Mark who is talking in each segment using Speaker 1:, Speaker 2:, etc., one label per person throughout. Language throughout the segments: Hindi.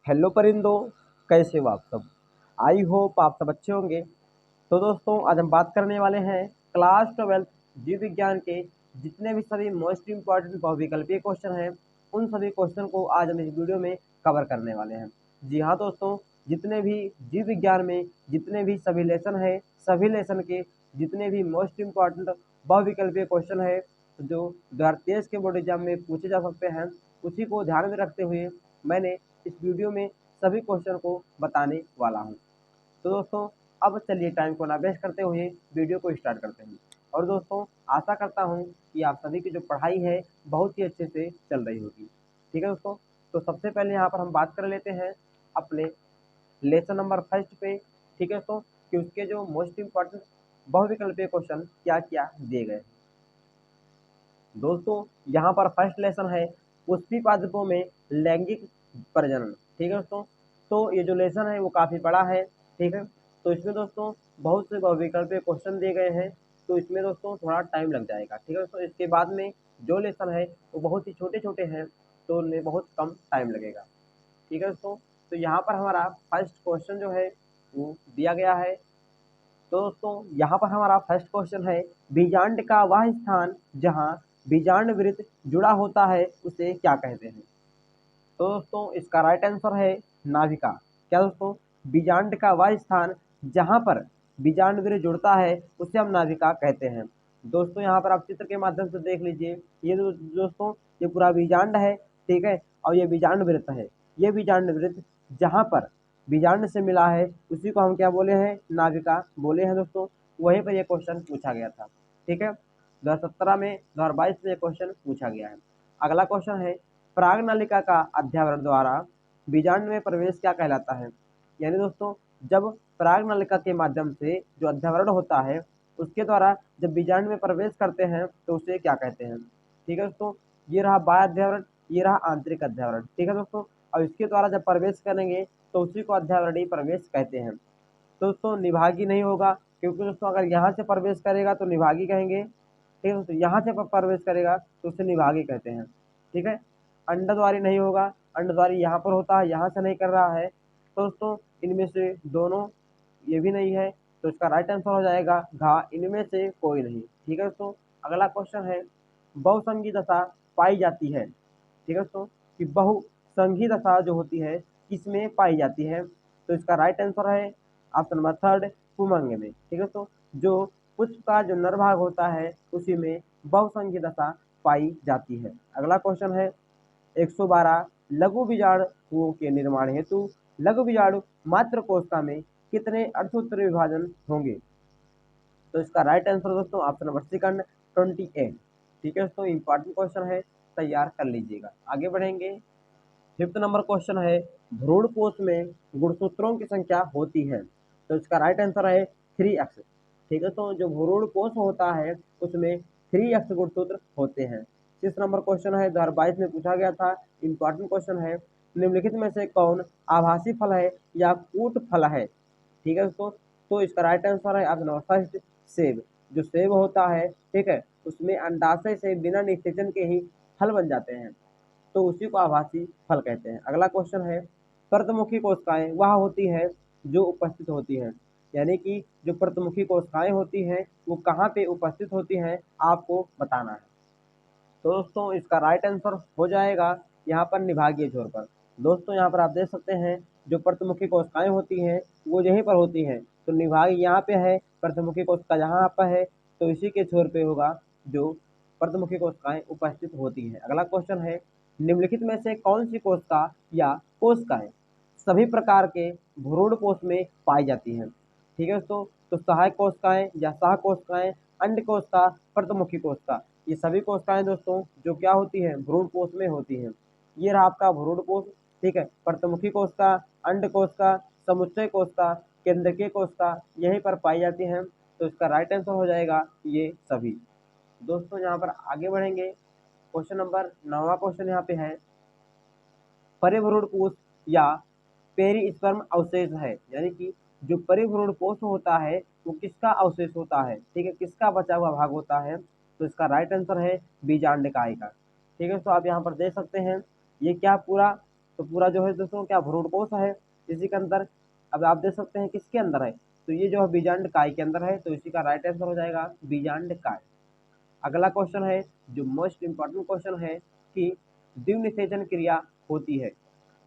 Speaker 1: हेलो परिंदों, कैसे हो आप सब। आई होप आप सब अच्छे होंगे। तो दोस्तों, आज हम बात करने वाले हैं क्लास 12 जीव विज्ञान के जितने भी सभी मोस्ट इंपॉर्टेंट बहुविकल्पीय क्वेश्चन हैं, उन सभी क्वेश्चन को आज हम इस वीडियो में कवर करने वाले हैं। जी हाँ दोस्तों, जितने भी जीव विज्ञान में जितने भी सभी लेसन है, सभी लेसन के जितने भी मोस्ट इंपॉर्टेंट बहुविकल्पीय क्वेश्चन है जो 2023 के बोर्ड एग्जाम में पूछे जा सकते हैं, उसी को ध्यान में रखते हुए मैंने इस वीडियो में सभी क्वेश्चन को बताने वाला हूँ। तो दोस्तों, अब चलिए टाइम को ना वेस्ट करते हुए वीडियो को स्टार्ट करते हैं। और दोस्तों, आशा करता हूँ कि आप सभी की जो पढ़ाई है बहुत ही अच्छे से चल रही होगी। ठीक है दोस्तों, तो सबसे पहले यहाँ पर हम बात कर लेते हैं अपने लेसन नंबर फर्स्ट पे। ठीक है दोस्तों, कि उसके जो मोस्ट इम्पॉर्टेंट बहुविकल्पीय क्वेश्चन क्या क्या दिए गए। दोस्तों, यहाँ पर फर्स्ट लेसन है पुष्पी पादपों में लैंगिक प्रजनन। ठीक है दोस्तों, तो ये जो लेसन है वो काफ़ी बड़ा है। ठीक है, तो इसमें दोस्तों बहुत से बहुविकल्पीय क्वेश्चन दिए गए हैं, तो इसमें दोस्तों थोड़ा टाइम लग जाएगा। ठीक है दोस्तों, इसके बाद में जो लेसन है वो बहुत ही छोटे छोटे हैं, तो उनमें बहुत कम टाइम लगेगा। ठीक है दोस्तों, तो यहाँ पर हमारा फर्स्ट क्वेश्चन जो है वो दिया गया है। तो दोस्तों, यहाँ पर हमारा फर्स्ट क्वेश्चन है, बीजांड का वह स्थान जहाँ बीजांड वृत्त जुड़ा होता है उसे क्या कहते हैं। तो दोस्तों, इसका राइट आंसर है नाभिका। क्या दोस्तों, बीजांड का वह स्थान जहाँ पर बीजांड वृत्त जुड़ता है उसे हम नाभिका कहते हैं। दोस्तों, यहाँ पर आप चित्र के माध्यम से देख लीजिए, ये दोस्तों ये पूरा बीजांड है। ठीक है, और ये बीजांड वृत्त है। ये बीजांड वृत्त जहाँ पर बीजांड से मिला है उसी को हम क्या बोले हैं, नाभिका बोले हैं दोस्तों। वहीं पर यह क्वेश्चन पूछा गया था। ठीक है, 2017 में 2022 में यह क्वेश्चन पूछा गया है। अगला क्वेश्चन है, परागनलिका का अध्यावरण द्वारा बीजांड में प्रवेश क्या कहलाता है। यानी दोस्तों, जब परागनलिका के माध्यम से जो अध्यावरण होता है उसके द्वारा जब बीजांड में प्रवेश करते हैं तो उसे क्या कहते हैं। ठीक है दोस्तों, ये रहा बाह्य अध्यावरण, ये रहा आंतरिक अध्यावरण। ठीक है दोस्तों, और इसके द्वारा जब प्रवेश करेंगे तो उसी को अध्यावरणीय प्रवेश कहते हैं। तो दोस्तों, निभागी नहीं होगा, क्योंकि दोस्तों अगर यहाँ से प्रवेश करेगा तो निभागी कहेंगे। ठीक है दोस्तों, यहाँ से प्रवेश करेगा तो उसे निभागी कहते हैं। ठीक है, अंडद्वारी नहीं होगा, अंडद्वारी यहाँ पर होता है, यहाँ से नहीं कर रहा है। तो दोस्तों, इनमें से दोनों ये भी नहीं है, तो इसका राइट आंसर हो जाएगा घा, इनमें से कोई नहीं। ठीक है दोस्तों, अगला क्वेश्चन है, बहुसंगी दशा पाई जाती है। ठीक है दोस्तों, कि बहुसंगी दशा जो होती है किसमें पाई जाती है। तो इसका राइट आंसर है ऑप्शन नंबर थर्ड, पुमंग में। ठीक है दोस्तों, जो पुष्प का जो नर भाग होता है उसी में बहुसंगी दशा पाई जाती है। अगला क्वेश्चन है, 112 लघु बीजाणुओं के निर्माण हेतु लघु बीजाणु मात्र कोशिका में कितने अर्धोत्तरीय विभाजन होंगे। तो इसका राइट आंसर दोस्तों ऑप्शन नंबर सेकंड, 28। ठीक है दोस्तों, इंपॉर्टेंट क्वेश्चन है, तैयार कर लीजिएगा। आगे बढ़ेंगे। फिफ्थ नंबर क्वेश्चन है, भ्रूण कोश में गुणसूत्रों की संख्या होती है। तो इसका राइट आंसर है 3x। ठीक है, तो जो भ्रूण कोश होता है उसमें 3x गुणसूत्र होते हैं। सिक्स नंबर क्वेश्चन है, 2022 में पूछा गया था, इंपॉर्टेंट क्वेश्चन है, निम्नलिखित में से कौन आभासी फल है या कूट फल है। ठीक है दोस्तों, तो इसका राइट आंसर है ऑप्शन नंबर फर्स्ट, सेब। जो सेब होता है, ठीक है, उसमें अंडाशय से बिना निषेचन के ही फल बन जाते हैं, तो उसी को आभासी फल कहते हैं। अगला क्वेश्चन है, प्रतमुखी कोशिकाएं वह होती है जो उपस्थित होती हैं। यानी कि जो प्रतमुखी कोशिकाएं होती हैं वो कहाँ पे उपस्थित होती हैं, आपको बताना है। तो दोस्तों, इसका राइट आंसर हो जाएगा यहाँ पर निभागीय छोर पर। दोस्तों, यहाँ पर आप देख सकते हैं जो प्रतमुखी कोशिकाएं होती हैं वो यहीं पर होती हैं, तो निभाग यहाँ पे है, प्रतमुखी कोशिका यहाँ पर है, तो इसी के छोर पे होगा जो प्रतमुखी कोशिकाएं उपस्थित होती हैं। अगला क्वेश्चन है, निम्नलिखित में से कौन सी कोशिका या कोशिकाएं सभी प्रकार के भ्रूण कोश में पाई जाती हैं। ठीक है दोस्तों, तो सहायक कोशिकाएं या सह कोशिकाएं, अंड कोशिका, प्रतमुखी कोशिका, ये सभी कोशिकाएं दोस्तों जो क्या होती हैं, भ्रूण कोश में होती हैं। ये रहा आपका भ्रूण कोश। ठीक है, प्रतमुखी कोशिका, अंड कोशिका, समुच्चय कोशिका, केंद्रकीय कोशिका यहीं पर पाई जाती हैं, तो इसका राइट आंसर हो जाएगा ये सभी। दोस्तों, यहाँ पर आगे बढ़ेंगे। क्वेश्चन नंबर 9वां क्वेश्चन यहाँ पे है, परिभ्रूण कोश या पेरिस्पर्म अवशेष है। यानी कि जो परिभ्रूण कोश होता है वो किसका अवशेष होता है। ठीक है, किसका बचा हुआ भाग होता है। तो इसका राइट आंसर है बीजांड काय का। ठीक है, तो आप यहाँ पर देख सकते हैं ये क्या पूरा तो पूरा जो है दोस्तों क्या भ्रूण कोश है इसी के अंदर। अब आप देख सकते हैं किसके अंदर है, तो ये जो है बीजांड काय के अंदर है, तो इसी का राइट आंसर हो जाएगा बीजांड काय। अगला क्वेश्चन है जो मोस्ट इंपॉर्टेंट क्वेश्चन है कि द्विनिषेचन क्रिया होती है,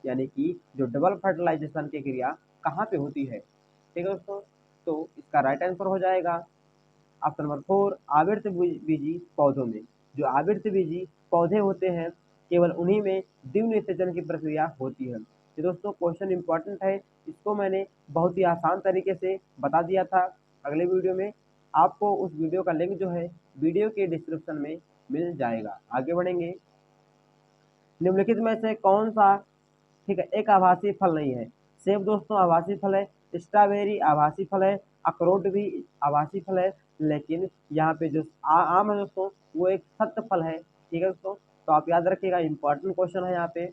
Speaker 1: यानी कि जो डबल फर्टिलाइजेशन की क्रिया कहाँ पे होती है, ठीक है दोस्तों। तो इसका राइट आंसर हो जाएगा ऑप्शन नंबर 4 आवृत्त बीजी पौधों में। जो आवृत्त बीजी पौधे होते हैं केवल उन्हीं में द्विनिषेचन की प्रक्रिया होती है। तो दोस्तों क्वेश्चन इंपॉर्टेंट है, इसको मैंने बहुत ही आसान तरीके से बता दिया था अगले वीडियो में। आपको उस वीडियो का लिंक जो है वीडियो के डिस्क्रिप्शन में मिल जाएगा। आगे बढ़ेंगे, निम्नलिखित में से कौन सा, ठीक है, एक आभासी फल नहीं है। सेब दोस्तों आभासी फल है, स्ट्रॉबेरी आभासी फल है, अखरोट भी आभासी फल है, लेकिन यहाँ पे जो आम है दोस्तों वो एक सत्य फल है, ठीक है दोस्तों। तो आप याद रखिएगा, इंपॉर्टेंट क्वेश्चन है यहाँ पे।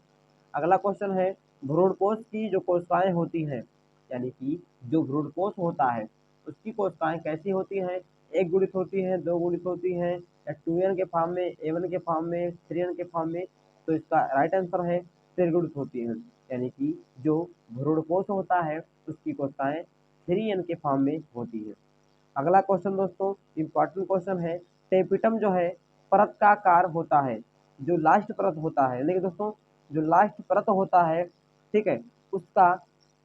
Speaker 1: अगला क्वेश्चन है भ्रूणपोष की जो कोशिकाएं होती हैं, यानी कि जो भ्रूणपोष होता है उसकी कोशिकाएं कैसी होती हैं, एक गुणित होती हैं, दो गुणित होती हैं, या 2n के फॉर्म में, a1 के फॉर्म में, 3n के फॉर्म में। तो इसका राइट आंसर है त्रिगुणित होती हैं, यानी कि जो भ्रूणपोष होता है उसकी कोशिकाएं 3n के फॉर्म में होती है। अगला क्वेश्चन दोस्तों इंपॉर्टेंट क्वेश्चन है, टेपिटम जो है परत का आकार होता है, जो लास्ट परत होता है, यानी कि दोस्तों जो लास्ट परत होता है, ठीक है, उसका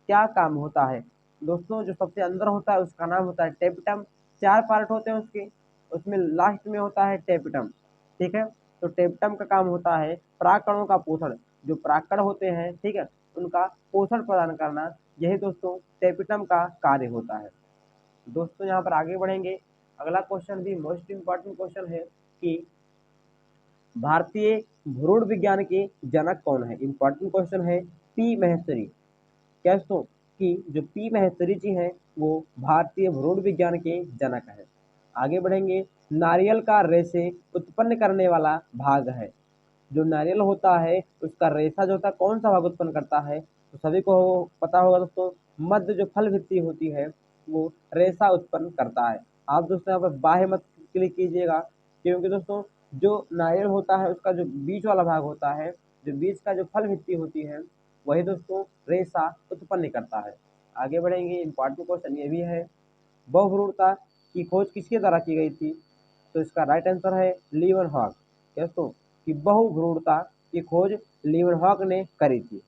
Speaker 1: क्या काम होता है। दोस्तों जो सबसे अंदर होता है उसका नाम होता है टेपिटम। 4 पार्ट होते हैं उसके, उसमें लास्ट में होता है टेपिटम, ठीक है। तो टेपिटम का काम होता है परागकणों का पोषण, जो परागकण होते हैं, ठीक है, उनका पोषण प्रदान करना, यही दोस्तों टेपिटम का कार्य होता है। दोस्तों यहाँ पर आगे बढ़ेंगे, अगला क्वेश्चन भी मोस्ट इंपॉर्टेंट क्वेश्चन है कि भारतीय भ्रूण विज्ञान के जनक कौन है। इंपॉर्टेंट क्वेश्चन है, पी महेश्वरी। क्या दोस्तों कि जो पी महेश्वरी जी हैं वो भारतीय भ्रूण विज्ञान के जनक हैं। आगे बढ़ेंगे, नारियल का रेशे उत्पन्न करने वाला भाग है। जो नारियल होता है उसका रेशा जो होता है कौन सा भाग उत्पन्न करता है, तो सभी को पता होगा दोस्तों, मध्य जो फल भित्ति होती है वो रेशा उत्पन्न करता है। आप दोस्तों यहाँ पर बाह्य मत क्लिक कीजिएगा, क्योंकि दोस्तों जो नारियल होता है उसका जो बीच वाला भाग होता है, जो बीच का जो फल भित्ति होती है, वही दोस्तों रेशा उत्पन्न करता है। आगे बढ़ेंगे, इंपॉर्टेंट क्वेश्चन ये भी है, बहुभ्रूणता की खोज किसके द्वारा की गई थी, तो इसका राइट आंसर है लीवनहॉक। दोस्तों कि बहुभ्रूणता की खोज लीवनहॉक ने करी थी।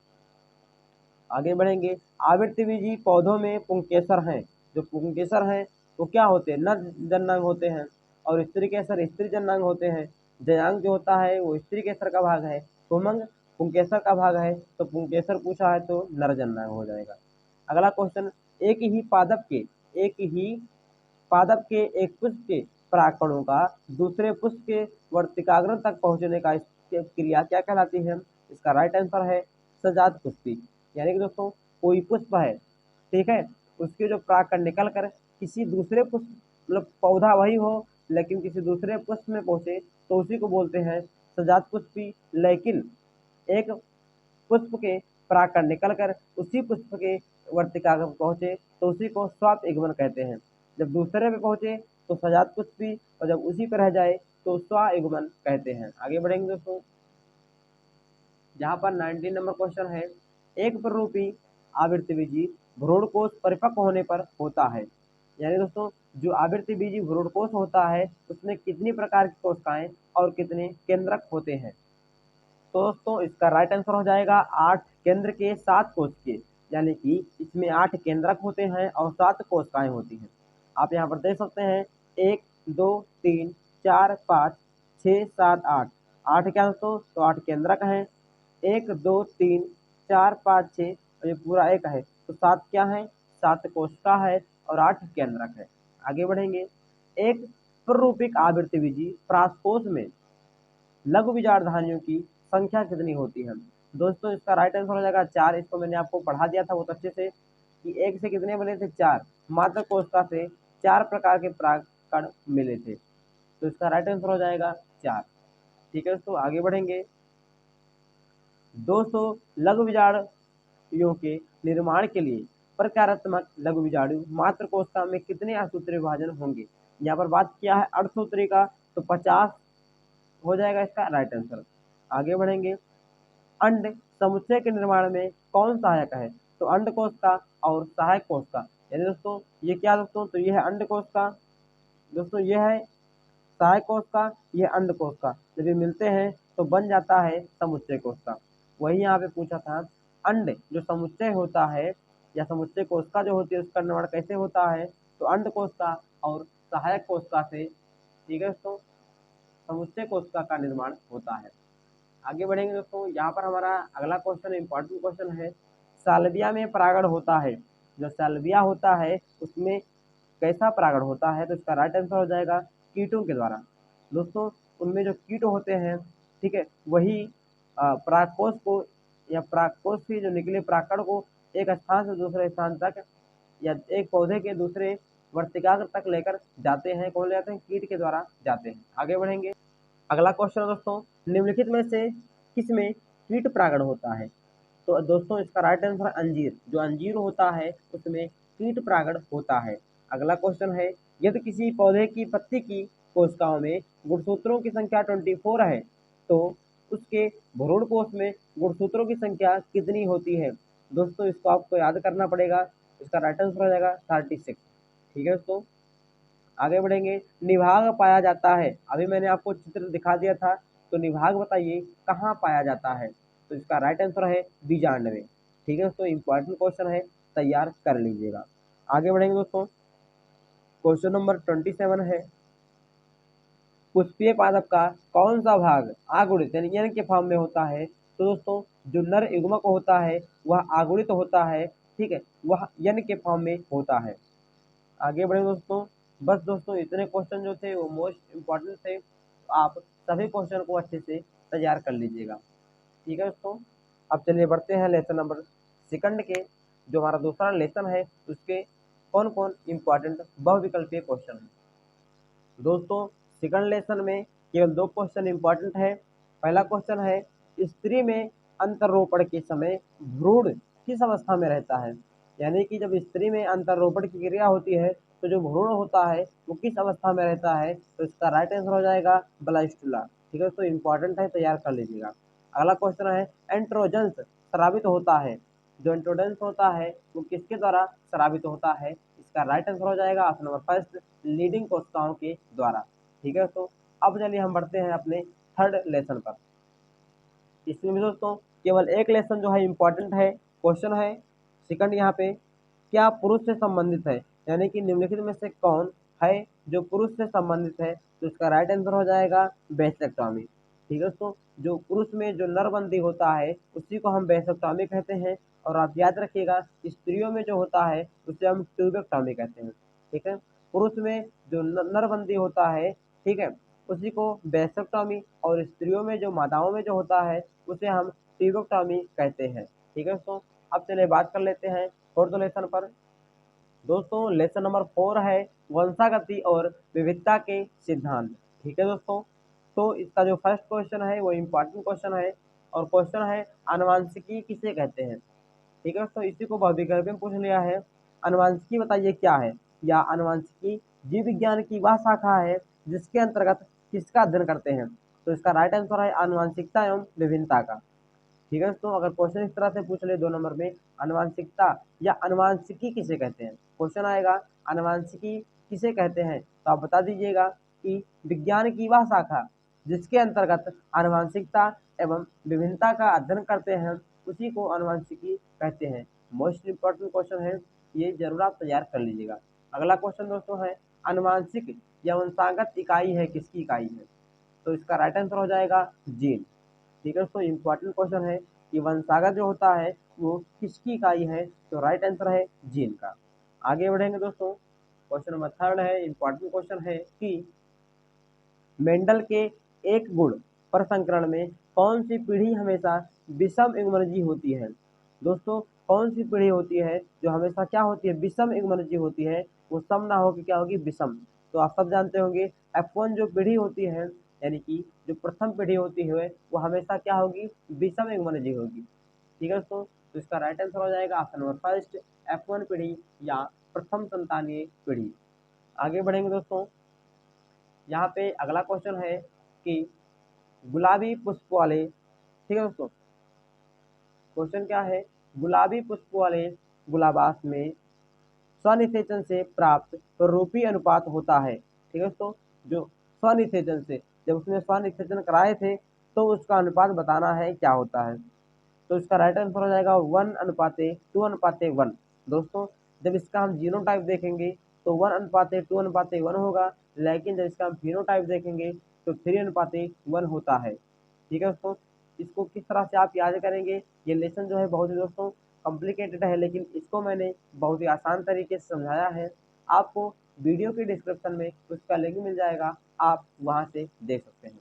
Speaker 1: आगे बढ़ेंगे, आवृत्तिबीजी पौधों में पुंकेसर हैं। जो पुंकेसर हैं वो क्या होते हैं, नर जननांग होते हैं, और स्त्री केसर स्त्री जननांग होते हैं। जयांग जो होता है वो स्त्री केसर का भाग है, पुमंग पुंकेसर का भाग है, तो पुंकेसर पूछा है तो नर जननांग हो जाएगा। अगला क्वेश्चन, एक ही पादप के एक पुष्प के परागकणों का दूसरे पुष्प के वर्तिकाग्र तक पहुंचने का क्रिया क्या कहलाती है। इसका राइट आंसर है सजात पुष्पी। यानी कि दोस्तों कोई पुष्प है, ठीक है, उसके जो परागकण निकल कर किसी दूसरे पुष्प, मतलब पौधा वही हो लेकिन किसी दूसरे पुष्प में पहुंचे तो उसी को बोलते हैं सजात पुष्पी। लेकिन एक पुष्प के परागकण निकल कर उसी पुष्प के वर्तिकाग्र पहुंचे तो उसी को स्वापयुग्मन कहते हैं। जब दूसरे पे पहुंचे तो सजात पुष्पी, और जब उसी पर रह जाए तो स्वायुग्मन कहते हैं। आगे बढ़ेंगे दोस्तों, जहाँ पर 19 नंबर क्वेश्चन है, एक प्ररूपी आवृत्तिबीजी भ्रूणकोश परिपक्व होने पर होता है। यानी दोस्तों जो आवृत्तिबीजी भ्रूणकोश होता है उसमें कितनी प्रकार की कोशिकाएं और कितने केंद्रक होते हैं, तो दोस्तों इसका राइट आंसर हो जाएगा 8 केंद्र के 7 कोशिके, यानी कि इसमें 8 केंद्रक होते हैं और 7 कोशिकाएं होती हैं। आप यहाँ पर देख सकते हैं 1 2 3 4 5 6 7 8, 8 क्या दोस्तों, तो 8 केंद्रक हैं। 1 2 3 4 5 6 और ये पूरा एक है, तो 7 क्या है, 7 कोशिका है और 8 केंद्रक है। आगे बढ़ेंगे, एक प्ररूपिक आवृत्तिबीजी परागकोश में लघु बीजाणुधानियों की संख्या कितनी होती है। दोस्तों इसका राइट आंसर हो जाएगा 4। इसको मैंने आपको पढ़ा दिया था बहुत अच्छे से कि एक से कितने बने थे, 4। मात्र कोशिका से 4 प्रकार के परागकण मिले थे, तो इसका राइट आंसर हो जाएगा 4। ठीक है दोस्तों, आगे बढ़ेंगे। दोस्तों लघु बीजाणुओं के निर्माण के लिए प्रकारात्मक लघु बीजाणु मात्र कोशिका में कितने असूत्री विभाजन होंगे। यहाँ पर बात किया है अर्धसूत्री का, तो 50 हो जाएगा इसका राइट आंसर। आगे बढ़ेंगे, अंड समुच्चय के निर्माण में कौन सहायक है? तो अंडकोश का और सहायक कोश का। यानी दोस्तों ये क्या दोस्तों, तो ये है अंडकोश का, दोस्तों ये है सहायक कोश का, ये अंडकोश का। जब ये मिलते हैं तो बन जाता है समुच्चय कोश का। वही यहाँ पे पूछा था, अंड जो समुच्चय होता है या समुच्चय कोशिका जो होती है उसका निर्माण कैसे होता है? तो अंड कोशिका और सहायक कोशिका से, ठीक है दोस्तों, समुच्चय कोशिका का निर्माण होता है। आगे बढ़ेंगे दोस्तों, यहाँ पर हमारा अगला क्वेश्चन इंपॉर्टेंट क्वेश्चन है, साल्विया में परागण होता है। जो साल्विया होता है उसमें कैसा परागण होता है? तो इसका राइट आंसर हो जाएगा कीटों के द्वारा। दोस्तों उनमें जो कीट होते हैं, ठीक है, वही परागकोश को या परागकोश से जो निकले परागकण को एक स्थान से दूसरे स्थान तक या एक पौधे के दूसरे वर्तिकाग्र तक लेकर जाते हैं। कौन ले जाते हैं? कीट के द्वारा जाते हैं। आगे बढ़ेंगे, अगला क्वेश्चन है दोस्तों, निम्नलिखित में से किसमें कीट परागण होता है? तो दोस्तों इसका राइट आंसर है अंजीर। जो अंजीर होता है उसमें कीट परागण होता है। अगला क्वेश्चन है, यदि किसी पौधे की पत्ती की कोशिकाओं में गुणसूत्रों की संख्या 24 है तो उसके भ्रूण कोश में गुणसूत्रों की संख्या कितनी होती है? दोस्तों इसको आपको याद करना पड़ेगा। इसका राइट आंसर हो जाएगा 36। ठीक है दोस्तों, आगे बढ़ेंगे, निभाग पाया जाता है। अभी मैंने आपको चित्र दिखा दिया था, तो निभाग बताइए कहाँ पाया जाता है? तो इसका राइट आंसर है बीजांड में। ठीक है दोस्तों, इंपॉर्टेंट क्वेश्चन है, तैयार कर लीजिएगा। आगे बढ़ेंगे दोस्तों, क्वेश्चन नंबर 27 है, पुष्पीय पादप का कौन सा भाग आगुणित यानी यन के फॉर्म में होता है? तो दोस्तों जो नर युग्मक होता है वह आगुणित होता है, ठीक है, वह यन के फॉर्म में होता है। आगे बढ़े दोस्तों, बस दोस्तों इतने क्वेश्चन जो थे वो मोस्ट इम्पॉर्टेंट थे, तो आप सभी क्वेश्चन को अच्छे से तैयार कर लीजिएगा। ठीक है दोस्तों, अब चलिए बढ़ते हैं लेसन नंबर सेकंड के, जो हमारा दूसरा लेसन है उसके कौन कौन इम्पॉर्टेंट बहुविकल्पीय क्वेश्चन है। दोस्तों सेकंड लेसन में केवल 2 क्वेश्चन इंपॉर्टेंट है। पहला क्वेश्चन है, स्त्री में अंतरोपण के समय भ्रूण किस अवस्था में रहता है? यानी कि जब स्त्री में अंतरोपण की क्रिया होती है तो जो भ्रूण होता है वो किस अवस्था में रहता है? तो इसका राइट आंसर हो जाएगा ब्लास्टुला। ठीक है, तो इंपॉर्टेंट है, तैयार कर लीजिएगा। अगला क्वेश्चन है, एंट्रोजन्स स्रावित होता है। जो एंट्रोजन्स होता है वो किसके द्वारा स्रावित होता है? इसका राइट आंसर हो जाएगा ऑप्शन नंबर फर्स्ट, लीडिंग कोशिकाओं के द्वारा। ठीक है दोस्तों, अब चलिए हम बढ़ते हैं अपने थर्ड लेसन पर। इसमें भी दोस्तों केवल एक लेसन जो है इम्पॉर्टेंट है, क्वेश्चन है सेकंड यहाँ पे, क्या पुरुष से संबंधित है? यानी कि निम्नलिखित में से कौन है जो पुरुष से संबंधित है? तो इसका राइट आंसर हो जाएगा बेसेक्टॉमी। ठीक है दोस्तों, जो पुरुष में जो नरबंदी होता है उसी को हम बेसेक्टॉमी कहते हैं, और आप याद रखिएगा स्त्रियों में जो होता है उसे हम ट्यूबेक्टॉमी कहते हैं। ठीक है, पुरुष में जो नरबंदी होता है, ठीक है, उसी को बेसेक्टॉमी, और स्त्रियों में जो माताओं में जो होता है उसे हम ट्यूबेक्टॉमी कहते हैं। ठीक है दोस्तों, अब चलिए बात कर लेते हैं फोर्थ लेसन पर। दोस्तों लेसन नंबर 4 है, वंशागति और विविधता के सिद्धांत। ठीक है दोस्तों, तो इसका जो फर्स्ट क्वेश्चन है वो इम्पॉर्टेंट क्वेश्चन है, और क्वेश्चन है आनुवंशिकी किसे कहते हैं? ठीक है दोस्तों, इसी को बहुविकल्प में पूछ लिया है। आनुवंशिकी बताइए क्या है? या आनुवंशिकी जीव विज्ञान की वह शाखा है जिसके अंतर्गत किसका अध्ययन करते हैं? तो इसका राइट आंसर है आनुवंशिकता एवं विभिन्नता का। ठीक है दोस्तों, अगर क्वेश्चन इस तरह से पूछ ले 2 नंबर में, आनुवंशिकता या आनुवंशिकी किसे कहते हैं, क्वेश्चन आएगा आनुवंशिकी किसे कहते हैं, तो आप बता दीजिएगा कि विज्ञान की वह शाखा जिसके अंतर्गत आनुवंशिकता एवं विभिन्नता का अध्ययन करते हैं उसी को आनुवंशिकी कहते हैं। मोस्ट इंपॉर्टेंट क्वेश्चन है, ये जरूर आप तैयार कर लीजिएगा। अगला क्वेश्चन दोस्तों है, आनुवंशिक या वंशागत इकाई है किसकी इकाई है? तो इसका राइट आंसर हो जाएगा जीन। ठीक है दोस्तों, इंपॉर्टेंट क्वेश्चन है कि वंशागत जो होता है वो किसकी इकाई है? तो राइट आंसर है जीन का। आगे बढ़ेंगे दोस्तों, क्वेश्चन नंबर थर्ड है, इंपॉर्टेंट क्वेश्चन है कि मेंडल के एक गुण पर संकरण में कौन सी पीढ़ी हमेशा विषम युग्मनजी होती है? दोस्तों कौन सी पीढ़ी होती है जो हमेशा क्या होती है? विषम युग्मनजी होती है। वो सम ना होकर क्या होगी? विषम। तो आप सब जानते होंगे F1 जो पीढ़ी होती है, यानी कि जो प्रथम पीढ़ी होती है वो हमेशा क्या होगी? विषम युग्मनजी होगी। ठीक है दोस्तों, तो इसका राइट आंसर हो जाएगा ऑप्शन नंबर फर्स्ट, F1 पीढ़ी या प्रथम संतानीय पीढ़ी। आगे बढ़ेंगे दोस्तों, यहाँ पे अगला क्वेश्चन है कि गुलाबी पुष्प वाले, ठीक है दोस्तों, क्वेश्चन क्या है, गुलाबी पुष्प वाले गुलाबास में स्वनिषेचन से प्राप्त रूपी अनुपात होता है। ठीक है दोस्तों, जो स्वनिषेचन से, जब उसने स्वनिषेचन कराए थे तो उसका अनुपात बताना है क्या होता है। तो इसका राइट आंसर हो जाएगा 1:2:1। दोस्तों जब इसका हम जीनोटाइप देखेंगे तो 1:2:1 होगा, लेकिन जब इसका हम फिनोटाइप देखेंगे तो 3:1 होता है। ठीक है दोस्तों, इसको किस तरह से आप याद करेंगे, ये लेसन जो है बहुत ही दोस्तों कॉम्प्लिकेटेड है, लेकिन इसको मैंने बहुत ही आसान तरीके से समझाया है। आपको वीडियो के डिस्क्रिप्शन में उसका लिंक मिल जाएगा, आप वहां से देख सकते हैं।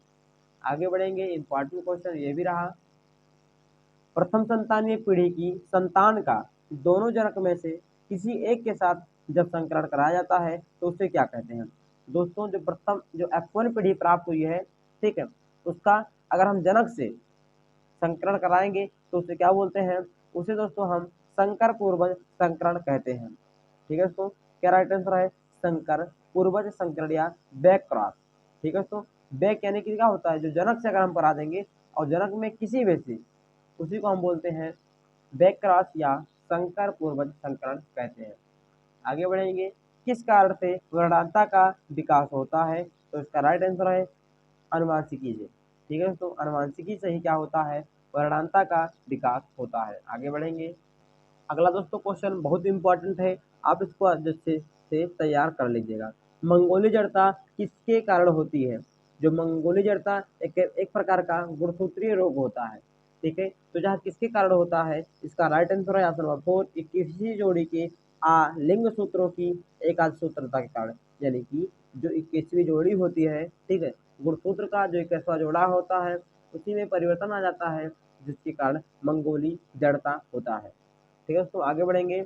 Speaker 1: आगे बढ़ेंगे, इंपॉर्टेंट क्वेश्चन ये भी रहा, प्रथम संतानीय पीढ़ी की संतान का दोनों जनक में से किसी एक के साथ जब संकरण कराया जाता है तो उसे क्या कहते हैं। दोस्तों जो प्रथम जो F1 पीढ़ी प्राप्त हुई है, ठीक है, उसका अगर हम जनक से संकरण कराएंगे तो उसे क्या बोलते हैं, उसे दोस्तों हम संकर पूर्वज संकरण कहते हैं। ठीक है दोस्तों, क्या राइट आंसर है, संकर पूर्वज संकरण या बैक क्रॉस। ठीक है दोस्तों, बैक यानी कि क्या होता है, जो जनक से अगर हम करा देंगे और जनक में किसी भी से, उसी को हम बोलते हैं बैक क्रॉस या संकर पूर्वज संकरण कहते हैं। आगे बढ़ेंगे, किस कारण से वर्णांता का विकास होता है, तो इसका राइट आंसर है अनुवांशिकी से। ठीक है दोस्तों, अनुवांशिकी से ही क्या होता है, वर्णांता का विकास होता है। आगे बढ़ेंगे, अगला दोस्तों क्वेश्चन बहुत इंपॉर्टेंट है, आप इसको अच्छे से तैयार कर लीजिएगा। मंगोली जड़ता किसके कारण होती है। जो मंगोली जड़ता एक प्रकार का गुणसूत्रीय रोग होता है। ठीक है, तो जहाँ किसके कारण होता है, इसका राइट आंसर है ऑप्शन नंबर 4, किसी जोड़ी के लिंग सूत्रों की एकाध सूत्रता के कारण, यानी कि जो 21वीं जोड़ी होती है, ठीक है, गुणसूत्र का जो 21वां जोड़ा होता है उसी में परिवर्तन आ जाता है, जिसके कारण मंगोली जड़ता होता है। ठीक है दोस्तों, आगे बढ़ेंगे,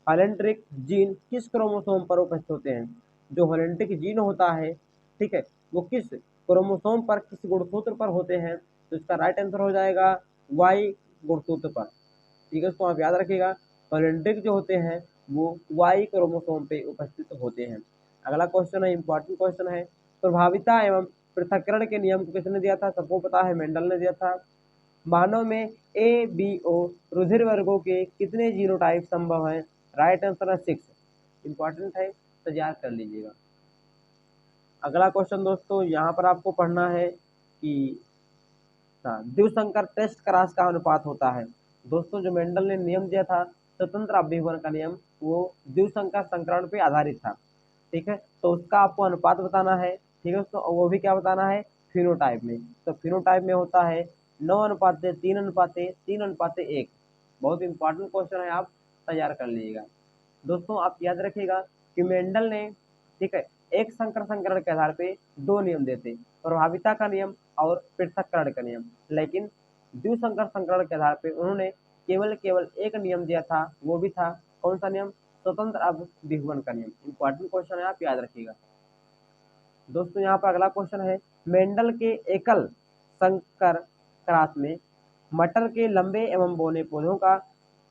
Speaker 1: हॉलेंट्रिक जीन किस क्रोमोसोम पर उपस्थित होते हैं। जो हॉलेंट्रिक जीन होता है, ठीक है, वो किस क्रोमोसोम पर, किस गुणसूत्र पर होते हैं, तो इसका राइट आंसर हो जाएगा वाई गुणसूत्र पर। ठीक है दोस्तों, आप याद रखिएगा, हॉलेंट्रिक जो होते हैं वो वाई क्रोमोसोम पे उपस्थित होते हैं। अगला क्वेश्चन है, इंपॉर्टेंट क्वेश्चन है, प्रभाविता एवं पृथक्करण के नियम को किसने दिया था, सबको पता है मेंडल ने दिया था। मानव में ए बी ओ रुधिर वर्गों के कितने जीनोटाइप संभव हैं, राइट आंसर है 6। इंपॉर्टेंट है, तैयार कर लीजिएगा। अगला क्वेश्चन दोस्तों यहाँ पर आपको पढ़ना है कि द्विसंकर टेस्ट क्रॉस का अनुपात होता है। दोस्तों जो मेंडल ने नियम दिया था स्वतंत्र अभिवहन का नियम, वो द्विसंकर संकरण पे आधारित था। ठीक है, तो उसका आपको अनुपात बताना है। ठीक है दोस्तों, और वो भी क्या बताना है, फिनोटाइप में। तो फिनोटाइप में होता है 9:3:3:1। बहुत इंपॉर्टेंट क्वेश्चन है, आप तैयार कर लीजिएगा। दोस्तों आप याद रखिएगा कि मेंडल ने, ठीक है, एक संकर संकरण के आधार पे दो नियम देते, प्रभाविता का नियम और पृथक्करण का नियम, लेकिन द्विसंकर संकरण के आधार पे उन्होंने केवल केवल एक नियम दिया था, वो भी था कौन सा नियम, स्वतंत्र अब विहुवन का नियम। इंपॉर्टेंट क्वेश्चन है, आप याद रखिएगा। दोस्तों यहाँ पर अगला क्वेश्चन है, मेंडल के एकल संकर क्रॉस में मटर के लंबे एवं बौने पौधों का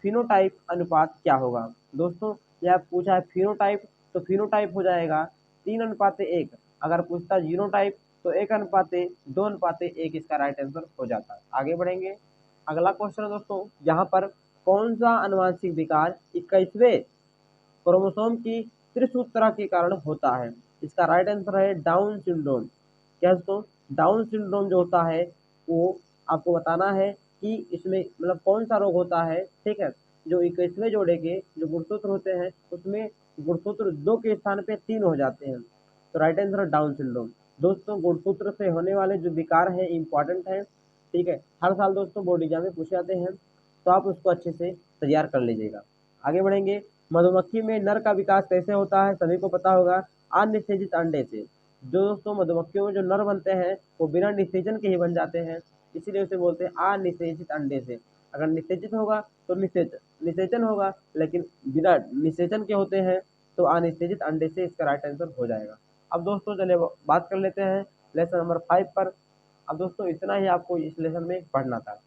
Speaker 1: फिनोटाइप अनुपात क्या होगा। दोस्तों यह पूछा है फिनोटाइप, तो फिनोटाइप हो जाएगा 3:1। अगर पूछता जीनोटाइप तो 1:2:1, इसका राइट आंसर हो जाता है। आगे बढ़ेंगे, अगला क्वेश्चन है दोस्तों, यहाँ पर कौन सा अनुवांशिक विकार 21वें क्रोमोसोम की त्रिसूत्रता के कारण होता है। इसका राइट आंसर है डाउन सिंड्रोम। क्या दोस्तों, डाउन सिंड्रोम जो होता है वो आपको बताना है कि इसमें मतलब कौन सा रोग होता है। ठीक है, जो 21वें जोड़े के जो गुणसूत्र होते हैं उसमें गुणसूत्र 2 के स्थान पे 3 हो जाते हैं, तो राइट आंसर है डाउन सिंड्रोम। दोस्तों गुणसूत्र से होने वाले जो विकार है इंपॉर्टेंट है, ठीक है, हर साल दोस्तों बोर्ड एग्जाम में पूछे जाते हैं, तो आप उसको अच्छे से तैयार कर लीजिएगा। आगे बढ़ेंगे, मधुमक्खी में नर का विकास कैसे होता है, सभी को पता होगा, अनिषेचित अंडे से। जो दोस्तों मधुमक्खियों में जो नर बनते हैं वो बिना निषेचन के ही बन जाते हैं, इसीलिए उसे बोलते हैं अनिषेचित अंडे से। अगर निषेचित होगा तो निषेचन होगा, लेकिन बिना निषेचन के होते हैं तो अनिषेचित अंडे से, इसका राइट आंसर हो जाएगा। अब दोस्तों चलिए बात कर लेते हैं लेसन नंबर 5 पर। अब दोस्तों इतना ही आपको इस लेसन में पढ़ना था।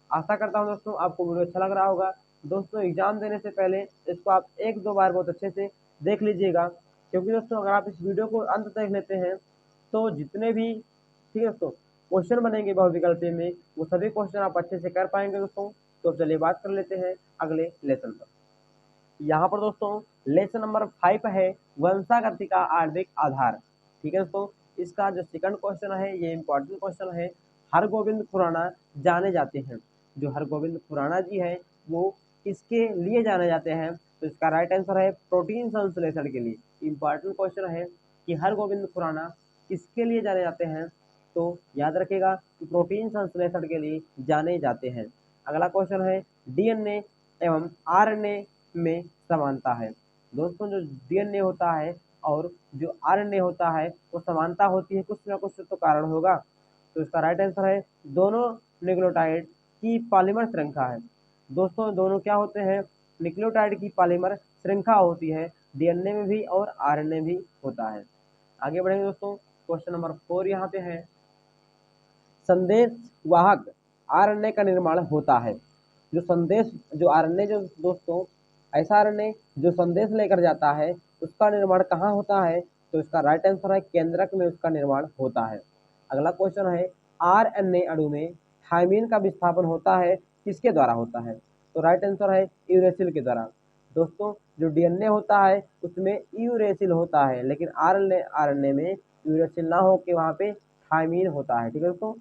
Speaker 1: आशा करता हूँ दोस्तों आपको वीडियो अच्छा लग रहा होगा। दोस्तों एग्जाम देने से पहले इसको आप 1-2 बार बहुत अच्छे से देख लीजिएगा, क्योंकि दोस्तों अगर आप इस वीडियो को अंत तक देख लेते हैं तो जितने भी, ठीक है दोस्तों, क्वेश्चन बनेंगे बहुविकल्पीय में वो सभी क्वेश्चन आप अच्छे से कर पाएंगे दोस्तों। तो अब चलिए बात कर लेते हैं अगले लेसन पर। यहाँ पर दोस्तों लेसन नंबर 5 है वंशागति का आणविक आधार। ठीक है दोस्तों, इसका जो सेकंड क्वेश्चन है ये इंपॉर्टेंट क्वेश्चन है। हरगोविंद खुराना जाने जाते हैं, जो हरगोविंद खुराना जी है वो किसके लिए जाने जाते हैं, तो इसका राइट आंसर है प्रोटीन संश्लेषण के लिए। इंपॉर्टेंट क्वेश्चन है कि हरगोविंद खुराना किसके लिए जाने जाते हैं, तो याद रखिएगा कि प्रोटीन संश्लेषण के लिए जाने जाते हैं। अगला क्वेश्चन है डीएनए एवं आरएनए में समानता है। दोस्तों जो डीएनए होता है और जो आरएनए होता है वो समानता होती है, कुछ ना कुछ तो कारण होगा। तो इसका राइट आंसर है दोनों न्यूक्लियोटाइड की पॉलीमर श्रृंखला है। दोस्तों दोनों क्या होते हैं, न्यूक्लियोटाइड की पॉलीमर श्रृंखला होती है, डीएनए में भी और आरएनए भी होता है। आगे बढ़ेंगे दोस्तों, क्वेश्चन नंबर 4 यहाँ पे है संदेश वाहक आरएनए का निर्माण होता है। जो संदेश जो आरएनए जो दोस्तों ऐसा आरएनए जो संदेश लेकर जाता है उसका निर्माण कहाँ होता है, तो इसका राइट आंसर है केंद्रक में उसका निर्माण होता है। अगला क्वेश्चन है आरएनए अणु में थायमीन का विस्थापन होता है किसके द्वारा होता है, तो राइट आंसर है यूरेसिल के द्वारा। दोस्तों जो डीएनए होता है उसमें यूरेसिल होता है, लेकिन आरएनए में यूरेसिल ना हो के वहाँ पे थायमीन होता है। ठीक है दोस्तों,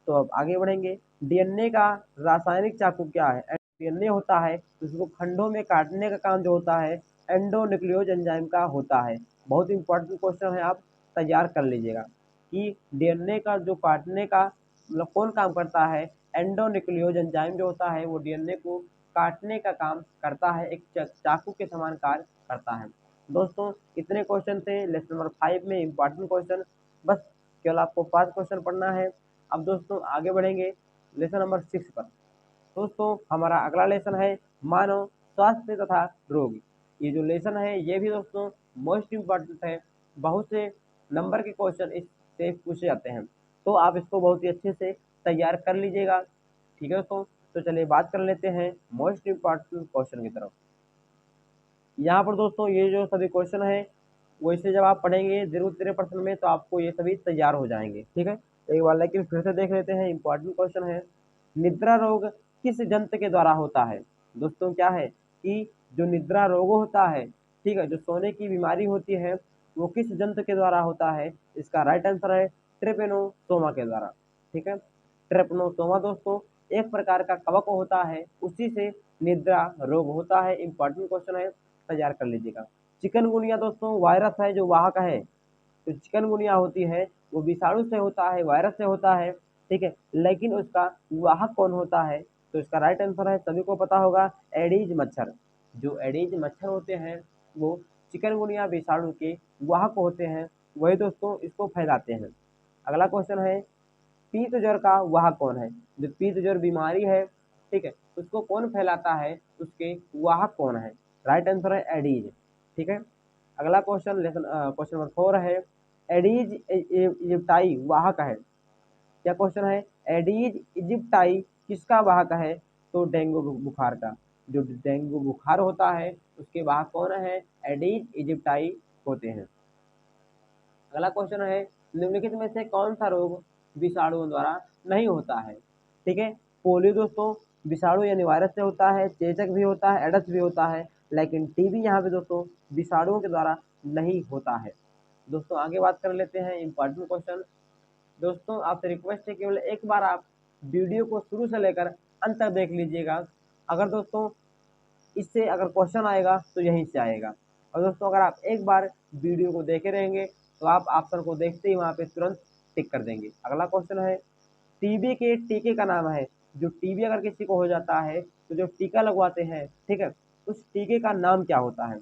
Speaker 1: तो अब आगे बढ़ेंगे। डीएनए का रासायनिक चाकू क्या है, डीएनए होता है उसको खंडों में काटने का काम जो होता है एंडोन्यूक्लियोज एंजाइम का होता है। बहुत इंपॉर्टेंट क्वेश्चन है, आप तैयार कर लीजिएगा कि डीएनए का जो काटने का मतलब कौन काम करता है, एंडोन्यूक्लियोज एंजाइम जो होता है वो डीएनए को काटने का काम करता है, एक चाकू के समान कार्य करता है। दोस्तों इतने क्वेश्चन थे लेसन नंबर 5 में इंपॉर्टेंट क्वेश्चन, बस केवल आपको 5 क्वेश्चन पढ़ना है। अब दोस्तों आगे बढ़ेंगे लेसन नंबर 6 पर। दोस्तों हमारा अगला लेसन है मानव स्वास्थ्य तथा रोग। ये जो लेसन है ये भी दोस्तों मोस्ट इम्पॉर्टेंट है, बहुत से नंबर के क्वेश्चन इससे पूछे जाते हैं, तो आप इसको बहुत ही अच्छे से तैयार कर लीजिएगा। ठीक है दोस्तों, तो चलिए बात कर लेते हैं मोस्ट इम्पॉर्टेंट क्वेश्चन की तरफ। यहाँ पर दोस्तों ये जो सभी क्वेश्चन है वैसे जब आप पढ़ेंगे जरूर तेरे प्रश्न में तो आपको ये सभी तैयार हो जाएंगे। ठीक है, एक बार लेकिन फिर से देख लेते हैं। इंपॉर्टेंट क्वेश्चन है निद्रा रोग किस जंतु के द्वारा होता है। दोस्तों क्या है कि जो निद्रा रोग होता है, ठीक है, जो सोने की बीमारी होती है वो किस जंतु के द्वारा होता है, इसका राइट आंसर है ट्रिपेनोसोमा के द्वारा। ठीक है, ट्रिपेनोसोमा दोस्तों एक प्रकार का कवक होता है, उसी से निद्रा रोग होता है। इंपॉर्टेंट क्वेश्चन है, तैयार कर लीजिएगा। चिकनगुनिया दोस्तों वायरस है जो वाहक है, तो चिकनगुनिया होती है वो विषाणु से होता है, वायरस से होता है। ठीक है, लेकिन उसका वाहक कौन होता है, तो इसका राइट आंसर है सभी को पता होगा एडीज मच्छर। जो एडीज मच्छर होते हैं वो चिकनगुनिया विषाणु के वाहक होते हैं, वही दोस्तों इसको फैलाते हैं। अगला क्वेश्चन है पीत ज्वर का वाहक कौन है। जो पीत ज्वर बीमारी है, ठीक है, उसको कौन फैलाता है, उसके वाहक कौन है, राइट आंसर है एडीज। ठीक है, अगला क्वेश्चन लेसन क्वेश्चन नंबर 4 है एडीज इजिप्टाई वाहक है। क्या क्वेश्चन है, एडीज इजिप्टाई किसका वाहक है, तो डेंगू बुखार का। जो डेंगू बुखार होता है उसके वाहक कौन है, एडीज इजिप्टाई होते हैं। अगला क्वेश्चन है निम्नलिखित में से कौन सा रोग विषाणुओं द्वारा नहीं होता है। ठीक है, पोलियो दोस्तों विषाणु यानी वायरस से होता है, चेचक भी होता है, एडस भी होता है, लेकिन टीबी यहाँ पे दोस्तों विषाणुओं के द्वारा नहीं होता है। दोस्तों आगे बात कर लेते हैं इंपॉर्टेंट क्वेश्चन। दोस्तों आपसे रिक्वेस्ट है केवल एक बार आप वीडियो को शुरू से लेकर अंत तक देख लीजिएगा। अगर दोस्तों इससे अगर क्वेश्चन आएगा तो यहीं से आएगा, और दोस्तों अगर आप एक बार वीडियो को देखे रहेंगे तो आप ऑप्शन को देखते ही वहाँ पे तुरंत टिक कर देंगे। अगला क्वेश्चन है टीबी के टीके का नाम है। जो टीबी अगर किसी को हो जाता है तो जो टीका लगवाते हैं, ठीक है, उस टीके का नाम क्या होता है,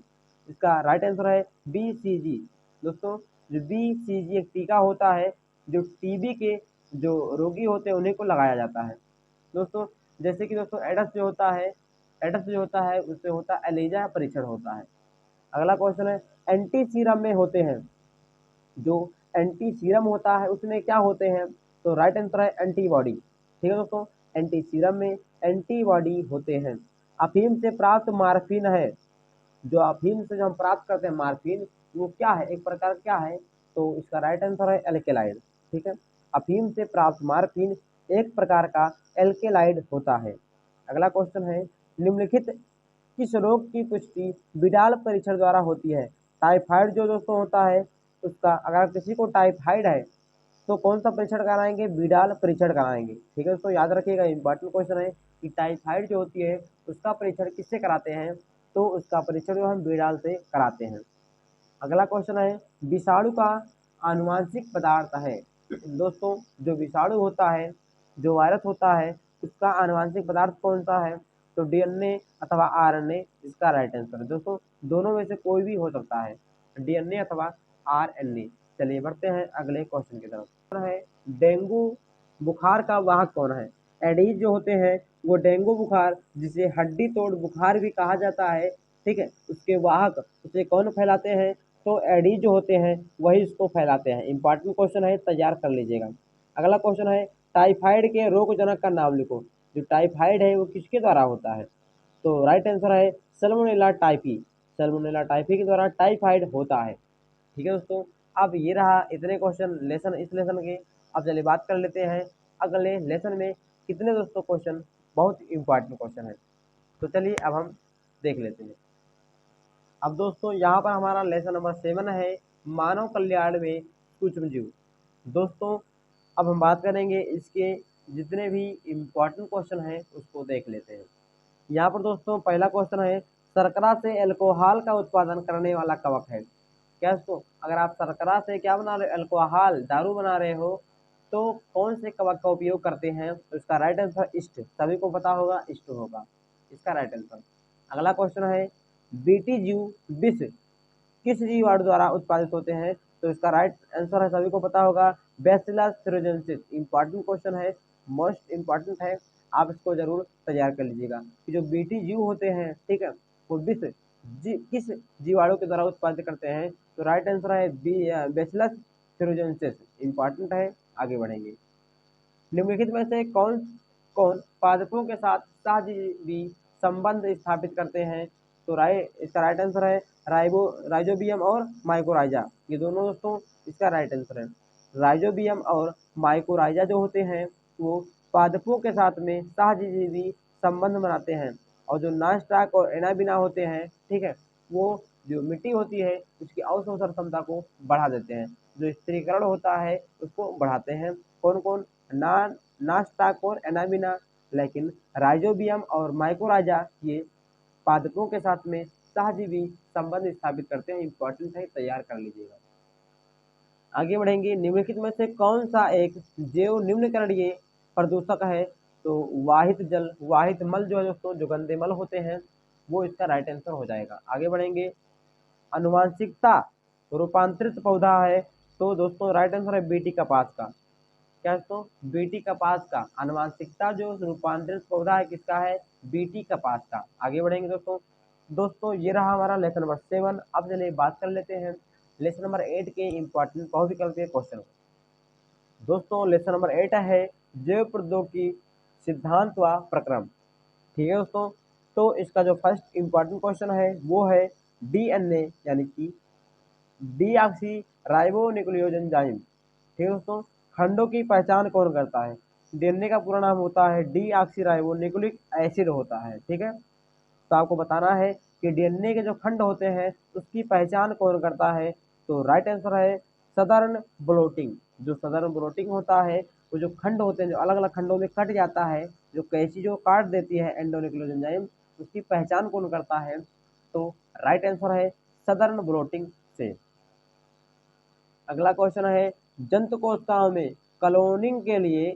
Speaker 1: इसका राइट आंसर है BCG। दोस्तों जो BCG एक टीका होता है जो टीबी के जो रोगी होते हैं उन्हीं को लगाया जाता है। दोस्तों जैसे कि दोस्तों एडस जो होता है, एडस जो होता है उससे होता है एलिजा परीक्षण होता है। अगला क्वेश्चन है एंटी सीरम में होते हैं। जो एंटी सीरम होता है उसमें क्या होते हैं, तो राइट आंसर है एंटीबॉडी। ठीक है दोस्तों, एंटी सीरम में एंटीबॉडी होते हैं। अफीम से प्राप्त मार्फिन है। जो अफीम से जो हम प्राप्त करते हैं मार्फिन, वो क्या है, एक प्रकार क्या है, तो इसका राइट आंसर है एल्केलाइड। ठीक है, अफीम से प्राप्त मार्फिन एक प्रकार का एल्केलाइड होता है। अगला क्वेश्चन है, निम्नलिखित किस रोग की पुष्टि विडाल परीक्षण द्वारा होती है? टाइफाइड जो दोस्तों होता है उसका, अगर किसी को टाइफाइड है तो कौन सा परीक्षण कराएंगे? विडाल परीक्षण कराएंगे। ठीक है दोस्तों, याद रखिएगा, इंपॉर्टेंट क्वेश्चन है कि टाइफाइड जो होती है उसका परीक्षण किससे कराते हैं? तो उसका परीक्षण जो हम विडाल से कराते हैं। अगला क्वेश्चन है, विषाणु का आनुवांशिक पदार्थ है। दोस्तों जो विषाणु होता है, जो वायरस होता है, उसका आनुवांशिक पदार्थ कौन सा है? तो डीएनए अथवा आरएनए इसका राइट आंसर है। दोस्तों दोनों में से कोई भी हो सकता है, डीएनए अथवा आरएनए। चलिए बढ़ते हैं अगले क्वेश्चन की तरफ। है डेंगू बुखार का वाहक कौन है? एडीज जो होते हैं वो डेंगू बुखार, जिसे हड्डी तोड़ बुखार भी कहा जाता है, ठीक है, उसके वाहक उसे कौन फैलाते हैं? तो एडीज जो होते हैं वही इसको फैलाते हैं। इंपॉर्टेंट क्वेश्चन है, तैयार कर लीजिएगा। अगला क्वेश्चन है, टाइफाइड के रोगजनक का नाम लिखो। जो टाइफाइड है वो किसके द्वारा होता है? तो राइट आंसर है सल्मोनेला टाइफी। सल्मोनेला टाइफी के द्वारा टाइफाइड होता है। ठीक है दोस्तों, अब ये रहा इतने क्वेश्चन लेसन इस लेसन के। अब चलिए बात कर लेते हैं अगले लेसन में कितने दोस्तों क्वेश्चन बहुत इंपॉर्टेंट क्वेश्चन है। तो चलिए अब हम देख लेते हैं। अब दोस्तों यहाँ पर हमारा लेसन नंबर 7 है, मानव कल्याण में सूक्ष्म जीव। दोस्तों अब हम बात करेंगे इसके जितने भी इम्पोर्टेंट क्वेश्चन हैं उसको देख लेते हैं। यहाँ पर दोस्तों पहला क्वेश्चन है, शर्करा से अल्कोहल का उत्पादन करने वाला कवक है। क्या दोस्तों, अगर आप शर्करा से क्या बना रहे हो? अल्कोहल, दारू बना रहे हो, तो कौन से कवक का उपयोग करते हैं? तो इसका राइट आंसर ईस्ट, सभी को पता होगा ईस्ट होगा इसका राइट आंसर। अगला क्वेश्चन है, बीटी जीव विष किस जीवाणु द्वारा उत्पादित होते हैं? तो इसका राइट आंसर है, सभी को पता होगा, बैसिलस थ्यूरोजेंसिस। इंपॉर्टेंट क्वेश्चन है, मोस्ट इंपॉर्टेंट है, आप इसको जरूर तैयार कर लीजिएगा कि जो बीटी जीव होते हैं, ठीक है, वो विष किस जीवाणु के द्वारा उत्पादित करते हैं? तो राइट आंसर है बैसिलस थ्यूरोजेंसिस। इंपॉर्टेंट है, आगे बढ़ेंगे। निम्नलिखित में से कौन कौन पादपों के साथ सहजीवी संबंध स्थापित करते हैं? तो इसका राइट आंसर है राइजोबियम और माइकोराइजा। ये दोनों दोस्तों इसका राइट आंसर है। राइजोबियम और माइकोराइजा जो होते हैं वो पादपों के साथ में सहजीवी संबंध बनाते हैं। और जो नास्टाक और एनाबिना होते हैं, ठीक है, वो जो मिट्टी होती है उसकी अवशोषण क्षमता को बढ़ा देते हैं। जो स्थिरीकरण होता है उसको बढ़ाते हैं। कौन कौन? ना नास्टाक और एनाबिना। लेकिन राइजोबियम और माइकोराइजा ये पादपों के साथ में सहजीवी संबंध स्थापित करते हैं। इंपॉर्टेंट है, तैयार कर लीजिएगा। आगे बढ़ेंगे, निम्नलिखित में से कौन सा एक जैव निम्नकरणीय प्रदूषक है? तो वाहित जल, वाहित मल जो है दोस्तों, जो गंदे मल होते हैं, वो इसका राइट आंसर हो जाएगा। आगे बढ़ेंगे, अनुवांशिकता रूपांतरित पौधा है। तो दोस्तों राइट आंसर है बीटी कपास का। क्या दोस्तों? बीटी कपास का। आनुवांशिकता जो रूपांतरित पौधा है किसका है? बीटी कपास का। आगे बढ़ेंगे दोस्तों। दोस्तों ये रहा हमारा लेसन नंबर 7। अब चलिए बात कर लेते हैं लेसन नंबर 8 के इंपॉर्टेंट बहुविकल्पीय क्वेश्चन। दोस्तों लेसन नंबर 8 है जैव प्रौद्योगिकी सिद्धांत व प्रक्रम। ठीक है दोस्तों, तो इसका जो फर्स्ट इंपॉर्टेंट क्वेश्चन है वो है डीएनए यानी कि डीऑक्सी राइबो न्यूक्लियोज एंजाइम। ठीक है दोस्तों, खंडों की पहचान कौन करता है? डीएनए का पूरा नाम होता है डीऑक्सी राइबो न्यूक्लिक एसिड होता है। ठीक है, तो आपको बताना है कि डीएनए के जो खंड होते हैं उसकी पहचान कौन करता है? तो राइट आंसर है सदर्न ब्लोटिंग। जो सदर्न ब्लोटिंग होता है, वो जो खंड होते हैं जो अलग अलग खंडों में कट जाता है, जो कैंची जो काट देती है एंडोन्यूक्लियोज एंजाइम, उसकी पहचान कौन करता है? तो राइट आंसर है सदर्न ब्लोटिंग से। अगला क्वेश्चन है, जंतु कोशिकाओं में क्लोनिंग के लिए,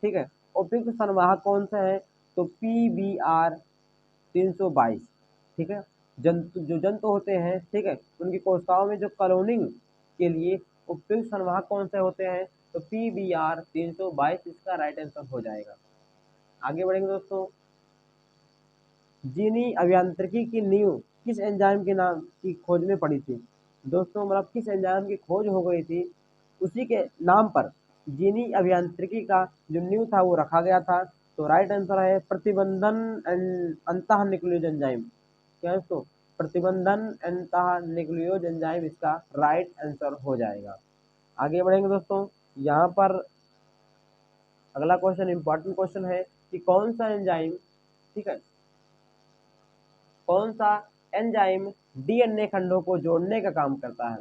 Speaker 1: ठीक है, उपयुक्त संवाहक कौन सा है? तो PBr 322। ठीक है, जंतु होते हैं, ठीक है, उनकी कोशिकाओं में जो क्लोनिंग के लिए उपयुक्त संवाहक कौन से होते हैं? तो PBr 322 इसका राइट आंसर हो जाएगा। आगे बढ़ेंगे दोस्तों, जीनी अभियांत्रिकी की नींव किस एंजाइम के नाम की खोज में पड़ी थी? दोस्तों मतलब किस एंजाइम की खोज हो गई थी, उसी के नाम पर जीनी अभियांत्रिकी का जो नींव था वो रखा गया था। तो राइट आंसर है प्रतिबंधन अंतः न्यूक्लियोज एंजाइम। क्या है दोस्तों? प्रतिबंधन अंतः न्यूक्लियोज एंजाइम इसका राइट आंसर हो जाएगा। आगे बढ़ेंगे दोस्तों, यहाँ पर अगला क्वेश्चन इंपॉर्टेंट क्वेश्चन है कि कौन सा एंजाइम, ठीक है। कौन सा एंजाइम डीएनए खंडों को जोड़ने का काम करता है?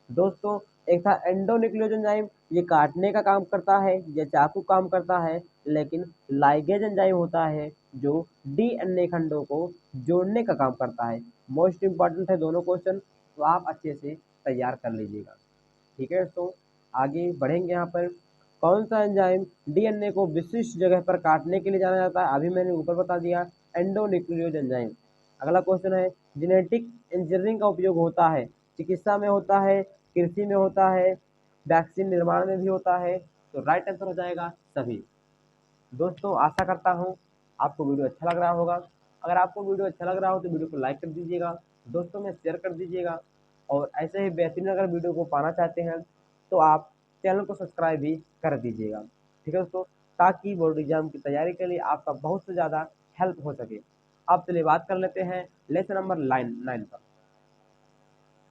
Speaker 1: दोस्तों, एक था एंडोन्यूक्लियोज एंजाइम, ये काटने का काम करता है, ये चाकू काम करता है, लेकिन लाइगेज एंजाइम होता है जो डीएनए खंडों को जोड़ने का काम करता है। मोस्ट इंपॉर्टेंट है दोनों क्वेश्चन, तो आप अच्छे से तैयार कर लीजिएगा। ठीक है दोस्तों, आगे बढ़ेंगे। यहाँ पर कौन सा एंजाइम डीएनए को विशिष्ट जगह पर काटने के लिए जाना जाता है? अभी मैंने ऊपर बता दिया, एंडोन्यूक्लियोज एंजाइम। अगला क्वेश्चन है, जेनेटिक इंजीनियरिंग का उपयोग होता है, चिकित्सा में होता है, कृषि में होता है, वैक्सीन निर्माण में भी होता है? तो राइट आंसर हो जाएगा सभी। दोस्तों, आशा करता हूँ आपको वीडियो अच्छा लग रहा होगा। अगर आपको वीडियो अच्छा लग रहा हो तो वीडियो को लाइक कर दीजिएगा, दोस्तों में शेयर कर दीजिएगा, और ऐसे ही बेहतरीन अगर वीडियो को पाना चाहते हैं तो आप चैनल को सब्सक्राइब भी कर दीजिएगा। ठीक है दोस्तों, ताकि बोर्ड एग्जाम की तैयारी के लिए आपका बहुत से ज़्यादा हेल्प हो सके। अब चलिए बात कर लेते हैं लेसन नंबर 9 पर।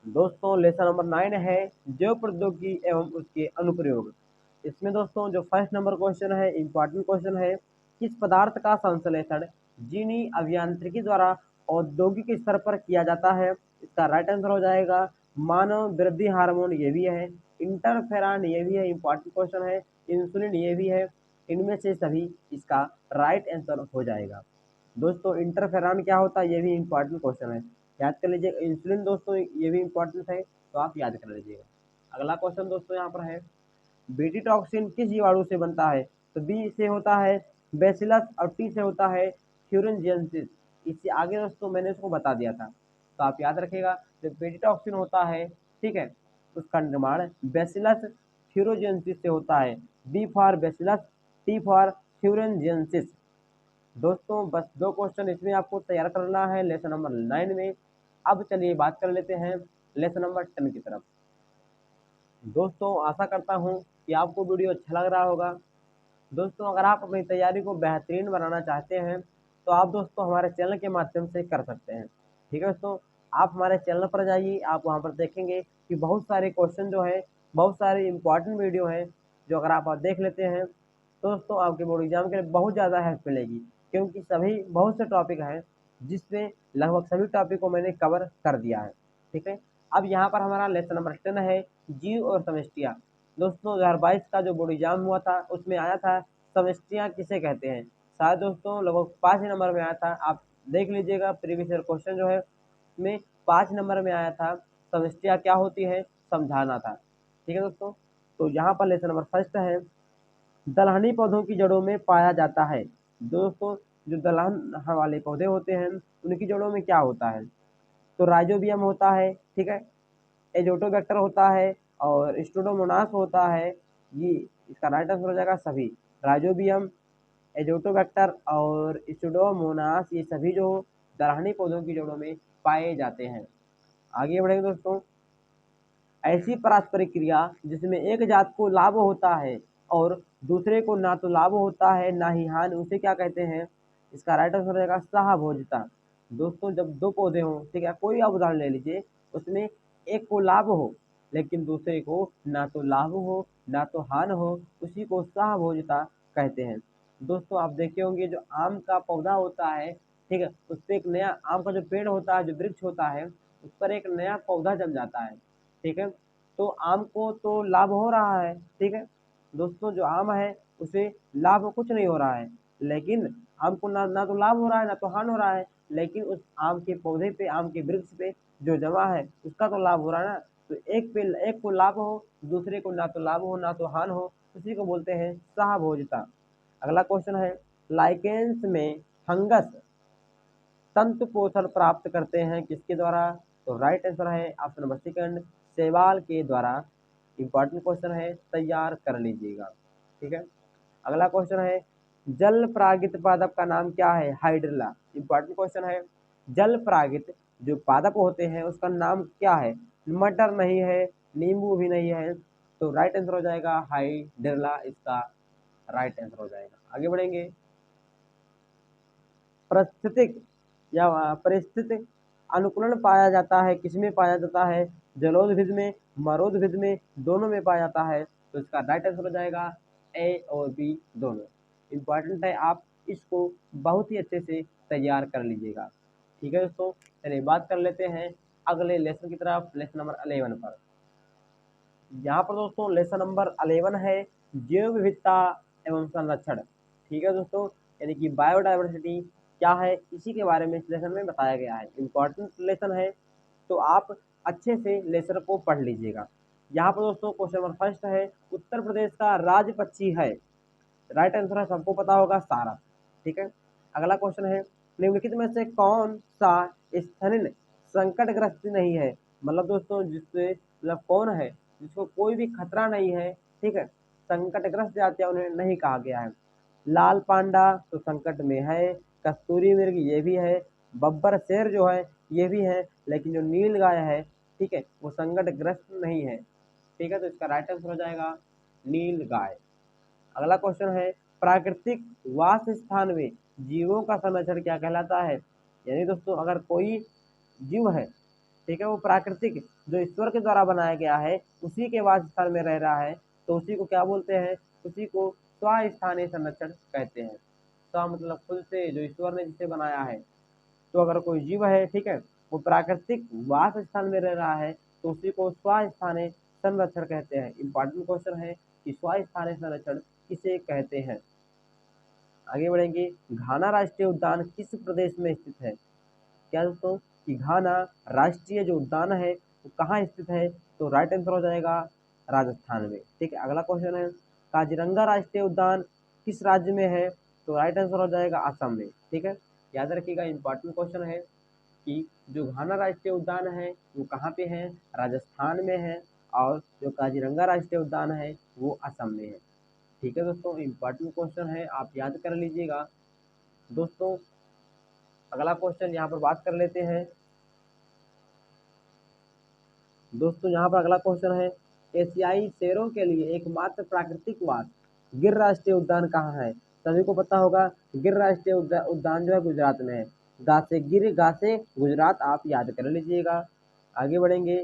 Speaker 1: दोस्तों, लेसन नंबर 9 है जैव प्रौद्योगिकी एवं उसके अनुप्रयोग। इसमें दोस्तों जो फर्स्ट नंबर क्वेश्चन है, इंपॉर्टेंट क्वेश्चन है, किस पदार्थ का संश्लेषण जीनी अभियांत्रिकी द्वारा औद्योगिक स्तर पर किया जाता है? इसका राइट आंसर हो जाएगा मानव वृद्धि हार्मोन, ये भी है, इंटरफेरॉन ये भी है, इंपॉर्टेंट क्वेश्चन है, इंसुलिन ये भी है। इनमें से सभी इसका राइट आंसर हो जाएगा। दोस्तों, इंटरफेरॉन क्या होता है, ये भी इंपॉर्टेंट क्वेश्चन है, याद कर लीजिए। इंसुलिन दोस्तों ये भी इंपॉर्टेंट है, तो आप याद कर लीजिएगा। अगला क्वेश्चन दोस्तों यहाँ पर है, बीटी टॉक्सिन किस जीवाणु से बनता है? तो बी से होता है बेसिलस, और टी से होता है थ्यूरिंजियंसिस। इससे आगे दोस्तों मैंने इसको बता दिया था, तो आप याद रखिएगा। जो बीटी टॉक्सिन होता है, ठीक है, उसका निर्माण बेसिलस थ्यूरोजियंसिस से होता है। B for bacillus, T for thuringiensis. दोस्तों, बस दो क्वेश्चन इसमें आपको तैयार करना है लेसन नंबर 9 में। अब चलिए बात कर लेते हैं लेसन नंबर 10 की तरफ। दोस्तों, आशा करता हूँ कि आपको वीडियो अच्छा लग रहा होगा। दोस्तों, अगर आप अपनी तैयारी को बेहतरीन बनाना चाहते हैं तो आप दोस्तों हमारे चैनल के माध्यम से कर सकते हैं। ठीक है दोस्तों, आप हमारे चैनल पर जाइए, आप वहाँ पर देखेंगे कि बहुत सारे क्वेश्चन जो है, बहुत सारे इंपॉर्टेंट वीडियो हैं, जो अगर आप देख लेते हैं तो दोस्तों आपके बोर्ड एग्जाम के लिए बहुत ज़्यादा हेल्प मिलेगी, क्योंकि सभी बहुत से टॉपिक हैं जिसमें लगभग सभी टॉपिक को मैंने कवर कर दिया है। ठीक है, अब यहाँ पर हमारा लेसन नंबर 10 है, जीव और समष्टियाँ। दोस्तों, 2022 का जो बोर्ड एग्जाम हुआ था उसमें आया था समष्टियाँ किसे कहते हैं, शायद दोस्तों लगभग 5 नंबर में आया था। आप देख लीजिएगा, प्रीवियस ईयर क्वेश्चन जो है उसमें 5 नंबर में आया था, समष्टियाँ क्या होती है समझाना था। ठीक है दोस्तों, तो यहाँ पर लेसन नंबर फर्स्ट है, दलहनी पौधों की जड़ों में पाया जाता है। दोस्तों, जो दलहन वाले पौधे होते हैं उनकी जड़ों में क्या होता है? तो राइजोबियम होता है, ठीक है, एजोटोबैक्टर होता है, और स्टोडोमोनास होता है। ये इसका राइट आंसर हो जाएगा सभी, राइजोबियम, एजोटोबैक्टर और स्टोडोमोनास, ये सभी जो दलहनी पौधों की जड़ों में पाए जाते हैं। आगे बढ़ेंगे दोस्तों, ऐसी पारस्परिक क्रिया जिसमें एक जात को लाभ होता है और दूसरे को ना तो लाभ होता है ना ही हानि, उसे क्या कहते हैं? इसका राइट आंसर रहेगा सहभोजिता। दोस्तों, जब दो पौधे हों, ठीक है, कोई आप उदाहरण ले लीजिए, उसमें एक को लाभ हो लेकिन दूसरे को ना तो लाभ हो ना तो हानि हो, उसी को सहभोजिता कहते हैं। दोस्तों, आप देखे होंगे जो आम का पौधा होता है, ठीक है, उस पर एक नया आम का जो पेड़ होता है, जो वृक्ष होता है, उस पर एक नया पौधा जम जाता है। ठीक है, तो आम को तो लाभ हो रहा है, ठीक है दोस्तों, जो आम है उसे लाभ कुछ नहीं हो रहा है, लेकिन आम को ना तो लाभ हो रहा है ना तो हानि हो रहा है, लेकिन उस आम के पौधे पे, आम के वृक्ष पे जो जमा है उसका तो लाभ हो रहा है ना। तो एक पे एक को लाभ हो, दूसरे को ना तो लाभ हो ना तो हानि हो, उसी को बोलते हैं सहभोजिता। अगला क्वेश्चन है, लाइकेंस में फंगस तंतु पोषण प्राप्त करते हैं किसके द्वारा? तो राइट आंसर है ऑप्शन नंबर सेकंड, शैवाल के द्वारा। इंपॉर्टेंट क्वेश्चन है, तैयार कर लीजिएगा। ठीक है, अगला क्वेश्चन है, जल परागित पादप का नाम क्या है? हाइड्रिला। इंपॉर्टेंट क्वेश्चन है, जल परागित जो पादप होते हैं उसका नाम क्या है? मटर नहीं है, नींबू भी नहीं है, तो राइट आंसर हो जाएगा हाइड्रिला, इसका राइट आंसर हो जाएगा। आगे बढ़ेंगे, परिस्थितिक या परिस्थिति अनुकूलन पाया जाता है किसमें पाया जाता है? जलोदभिद में, मरोदभिद में, दोनों में पाया जाता है, तो इसका राइट आंसर हो जाएगा ए और बी दोनों। इंपॉर्टेंट है, आप इसको बहुत ही अच्छे से तैयार कर लीजिएगा। ठीक है दोस्तों, चलिए बात कर लेते हैं अगले लेसन की तरफ, लेसन नंबर 11 पर। यहाँ पर दोस्तों लेसन नंबर 11 है जैव विविधता एवं संरक्षण। ठीक है दोस्तों, यानी कि बायोडाइवर्सिटी क्या है, इसी के बारे में इस लेसन में बताया गया है। इम्पोर्टेंट लेसन है, तो आप अच्छे से लेसन को पढ़ लीजिएगा। यहाँ पर दोस्तों क्वेश्चन नंबर फर्स्ट है, उत्तर प्रदेश का राज्य पक्षी है। राइट आंसर है, सबको पता होगा, सारस। ठीक है, अगला क्वेश्चन है, निम्नलिखित में से कौन सा स्थनिन संकटग्रस्त नहीं है। मतलब दोस्तों जिससे मतलब कौन है जिसको कोई भी खतरा नहीं है, ठीक है, संकटग्रस्त जातियां उन्हें नहीं कहा गया है। लाल पांडा तो संकट में है, कस्तूरी मृग ये भी है, बब्बर शेर जो है ये भी है, लेकिन जो नील गाय है, ठीक है, वो संकटग्रस्त नहीं है। ठीक है, तो इसका राइट आंसर हो जाएगा नील गाय। अगला क्वेश्चन है, प्राकृतिक वास स्थान में जीवों का संरक्षण क्या कहलाता है। यानी दोस्तों अगर कोई जीव है, ठीक है, वो प्राकृतिक जो ईश्वर के द्वारा बनाया गया है उसी के वास स्थान में रह रहा है, तो उसी को क्या बोलते हैं, उसी को स्वस्थानीय संरक्षण कहते हैं। स्व मतलब खुद से, जो ईश्वर ने जिसे बनाया है। तो अगर कोई जीव है, ठीक है, वो प्राकृतिक वास स्थान में रह रहा है, तो उसी को स्वस्थानीय संरक्षण कहते हैं। इंपॉर्टेंट क्वेश्चन है कि स्वस्थानीय संरक्षण किसे कहते हैं। आगे बढ़ेंगे, घाना राष्ट्रीय उद्यान किस प्रदेश में स्थित है। क्या दोस्तों कि घाना राष्ट्रीय जो उद्यान है वो कहाँ स्थित है, तो राइट आंसर हो जाएगा राजस्थान में। ठीक है, अगला क्वेश्चन है, काजीरंगा राष्ट्रीय उद्यान किस राज्य में है, तो राइट आंसर हो जाएगा असम में। ठीक है, याद रखिएगा, इंपॉर्टेंट क्वेश्चन है कि जो घाना राष्ट्रीय उद्यान है वो कहाँ पे है, राजस्थान में है, और जो काजीरंगा राष्ट्रीय उद्यान है वो असम में है। ठीक है दोस्तों, इम्पॉर्टेंट क्वेश्चन है, आप याद कर लीजिएगा। दोस्तों अगला क्वेश्चन यहाँ पर बात कर लेते हैं। दोस्तों यहाँ पर अगला क्वेश्चन है, एशियाई शेरों के लिए एकमात्र प्राकृतिक वास गिर राष्ट्रीय उद्यान कहाँ है। सभी को पता होगा, गिर राष्ट्रीय उद्यान जो है गुजरात में है। गा से गिर, गा से गुजरात, आप याद कर लीजिएगा। आगे बढ़ेंगे,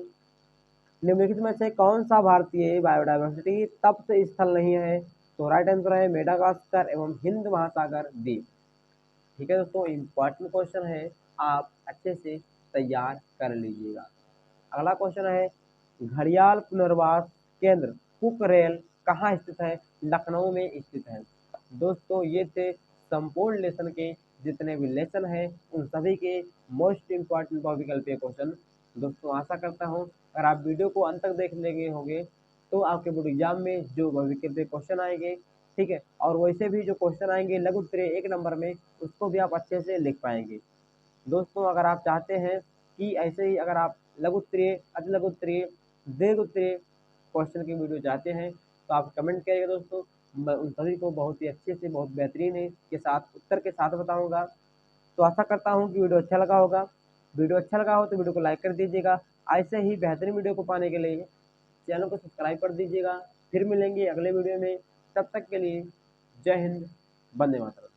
Speaker 1: निम्नलिखित में से कौन सा भारतीय बायोडाइवर्सिटी तप्त स्थल नहीं है, तो राइट आंसर है मेडागास्कर एवं हिंद महासागर द्वीप। ठीक है दोस्तों, इम्पॉर्टेंट क्वेश्चन है, आप अच्छे से तैयार कर लीजिएगा। अगला क्वेश्चन है, घड़ियाल पुनर्वास केंद्र कुकरेल कहाँ स्थित है, लखनऊ में स्थित है। दोस्तों ये थे संपूर्ण लेसन के जितने भी लेसन हैं उन सभी के मोस्ट इम्पॉर्टेंट टॉपिकल पे क्वेश्चन। दोस्तों आशा करता हूँ अगर आप वीडियो को अंत तक देख लेंगे होंगे तो आपके बोर्ड एग्जाम में जो भविष्य के क्वेश्चन आएंगे, ठीक है, और वैसे भी जो क्वेश्चन आएंगे लघु उत्तरीय 1 नंबर में, उसको भी आप अच्छे से लिख पाएंगे। दोस्तों अगर आप चाहते हैं कि ऐसे ही अगर आप लघु उत्तरीय, अति लघु उत्तरीय, दीर्घ उत्तरीय क्वेश्चन की वीडियो चाहते हैं तो आप कमेंट करिएगा दोस्तों, मैं उन सभी को बहुत ही अच्छे से, बहुत बेहतरीन है के साथ, उत्तर के साथ बताऊंगा। तो आशा करता हूँ कि वीडियो अच्छा लगा होगा। वीडियो अच्छा लगा हो तो वीडियो को लाइक कर दीजिएगा। ऐसे ही बेहतरीन वीडियो को पाने के लिए चैनल को सब्सक्राइब कर दीजिएगा। फिर मिलेंगे अगले वीडियो में, तब तक के लिए जय हिंद, वंदे मातरम।